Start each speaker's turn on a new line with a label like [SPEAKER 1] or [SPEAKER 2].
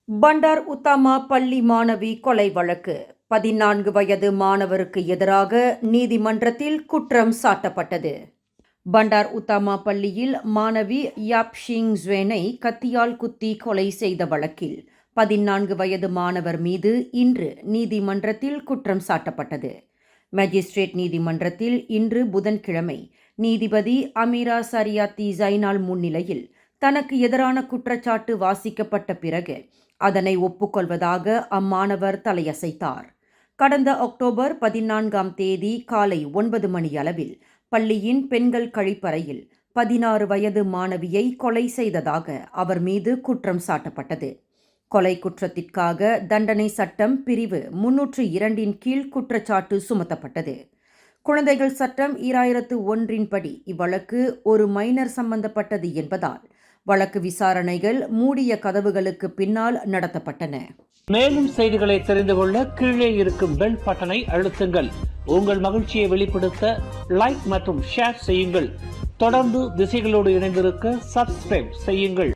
[SPEAKER 1] பண்டார் Utama பள்ளி மாணவி கொலை வழக்கு 14 வயது மாணவருக்கு எதிராக நீதிமன்றத்தில் குற்றம் சாட்டப்பட்டது. பண்டார் உத்தாமா பள்ளியில் மாணவி யாப்ஷிங் ஜுவேனை கத்தியால் குத்தி கொலை செய்த வழக்கில் 14 வயது மாணவர் மீது இன்று நீதிமன்றத்தில் குற்றம் சாட்டப்பட்டது. மேஜிஸ்ட்ரேட் நீதிமன்றத்தில் இன்று புதன்கிழமை நீதிபதி அமீரா சரியாத்தி ஜைனால் முன்னிலையில் தனக்கு எதிரான குற்றச்சாட்டு வாசிக்கப்பட்ட பிறகு அதனை ஒப்புக்கொள்வதாக அம்மாணவர் தலையசைத்தார். கடந்த அக்டோபர் 14ஆம் தேதி காலை 9 மணி அளவில் பள்ளியின் பெண்கள் கழிப்பறையில் 16 வயது மாணவியை கொலை செய்ததாக அவர் மீது குற்றம் சாட்டப்பட்டது. கொலை குற்றத்திற்காக தண்டனை சட்டம் பிரிவு 302 கீழ் குற்றச்சாட்டு சுமத்தப்பட்டது. குழந்தைகள் சட்டம் 2001 படி இவ்வழக்கு ஒரு மைனர் சம்பந்தப்பட்டது என்பதால் வழக்கு விசாரணைகள் மூடிய கதவுகளுக்கு பின்னால் நடத்தப்பட்டன.
[SPEAKER 2] மேலும் செய்திகளை தெரிந்து கொள்ள கீழே இருக்கும் பெல் பட்டனை அழுத்துங்கள். உங்கள் மகிழ்ச்சியை வெளிப்படுத்த லைக் மற்றும் ஷேர் செய்யுங்கள். தொடர்ந்து திசைகளோடு இணைந்திருக்க சப்ஸ்கிரைப் செய்யுங்கள்.